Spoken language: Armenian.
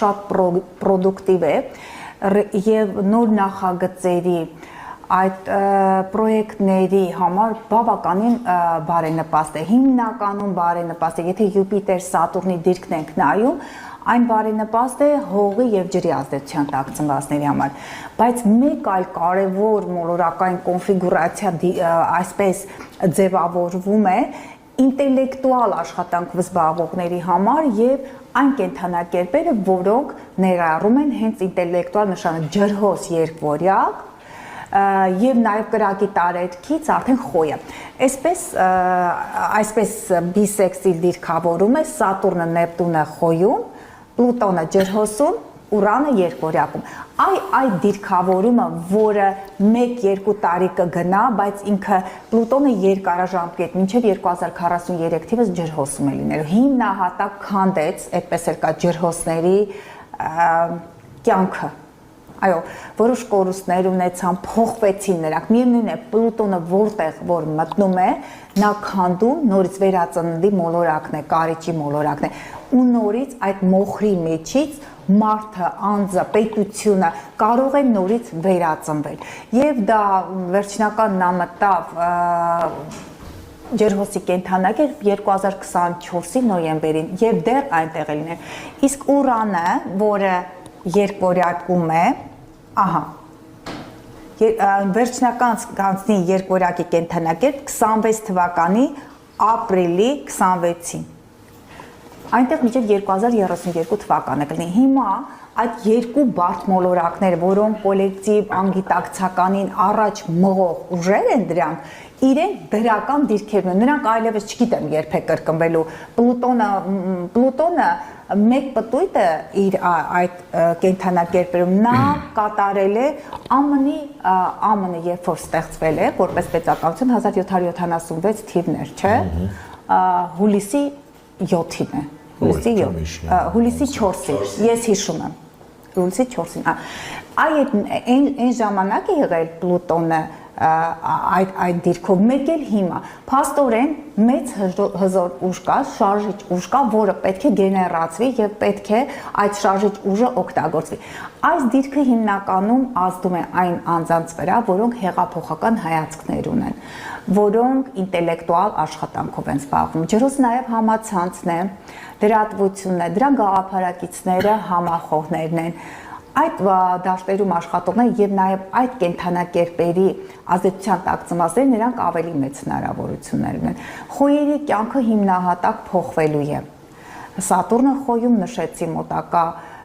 շատ պրոդուկտիվ է եւ նոր նախագծերի այդ պրոյեկտների համար բավականին բարենպաստ է, հիմնականում բարենպաստ է, եթե Յուպիտեր Սատուրնի դիրքն ենք նայում, այն բարենպաստ է հողի եւ ջրի ազդեցության տակ ծնվածների համար, բայց մեկ այլ կարևոր մոլորակային կոնֆիգուրացիա այսպես ձևավորվում է ինտելեկտուալ աշխատանքով զբաղվողների համար եւ այն կենդանակերպերը, որոնք ներառում են հենց ինտելեկտուալ նշանը ջրհոս երկվորյակ եւ նաեւ կրակի տարերքից արդեն խոյը։ Այսպես բիսեքսիլ դիրքավորում է Սատուրնը, Նեպտունը խոյում, Պլուտոնը ջրհոսում, Ուրանը երկվորյակում։ Այդ դիրքավորումը, որը 1-2 տարի կգնա, բայց ինքը Պլուտոնը երկարաժամկետ մինչև 2043 թիվս ջրհոսում է լինելու։ Հիմնահատակ քանդեց, այդպես էլ կա ջրհոսների կյանքը։ Այո, որոշ կորուստներ ունեցան, փոխվեցին նրանք։ Միևնույն է, Պլուտոնը որտեղ որ մտնում է, նա քանդում նորից վերածննդի մոլորակն է, կարիճի մոլորակն է։ Ու նորից այդ մոխրի մեջից մարդը, անձը, պետությունը կարող է նորից վերածնվել։ Եվ դա վերջնական նա մտավ ջրհոսի կենդանակերպ 2024-ի նոյեմբերին եւ դեռ այնտեղ է լինել։ Իսկ Ուրանը, որը երկվորյակում է, վերջնական կանցնի երկվորյակի կենդանակերպ 26 թվականի ապրիլի 26-ին։ Այնտեղ մինչև 2032 թվականը կլինի։ Հիմա այդ երկու բարդ մոլորակները, որոնք կոլեկտիվ անգիտակցականին առաջ մղող ուժեր են դրանք, իրենք դրական դիրքերն են, նրանք այլևս չգիտեմ երբ է կրկնվելու։ Պլուտոնը մեկ պտույտը իր այդ կենդանակերպերում նա կատարել է ԱՄՆ-ը երբ որ ստեղծվել է որպես պետականություն 1776 թիվներ, չէ, հուլիսի 7-ին է, հուլիսի 4-ին, ես հիշում եմ, հուլիսի 4-ին, այն ժամանակ է եղել Պլուտոնը այդ դիրքով, մեկ էլ հիմա, փաստորեն մեծ հզոր ուժ կա, շարժիչ ուժ կա, որը պետք է գեներացվի եւ պետք է այդ շարժիչ ուժը օգտագործվի։ Այս դիրքը հիմնականում ազդում է այն անձանց վրա, որոնք հեղափոխական հայացքներ ունեն, որոնք ինտելեկտուալ աշխատանքով են զբաղվում։ Ջրոս նաեւ համացանցն է, լրատվությունն է, դրան գաղափարակիցները համախոհներն են։ Այդ դաշտերում աշխատողներ եւ նաեւ այդ կենդանակերպերի ազդեցության տակ ծնվածները նրանք ավելի մեծ հնարավորություններ ունեն։ Խոյերի կյանքը հիմնահատակ փոխվելու է։ Սատուրնը խոյում նշեցի մոտակա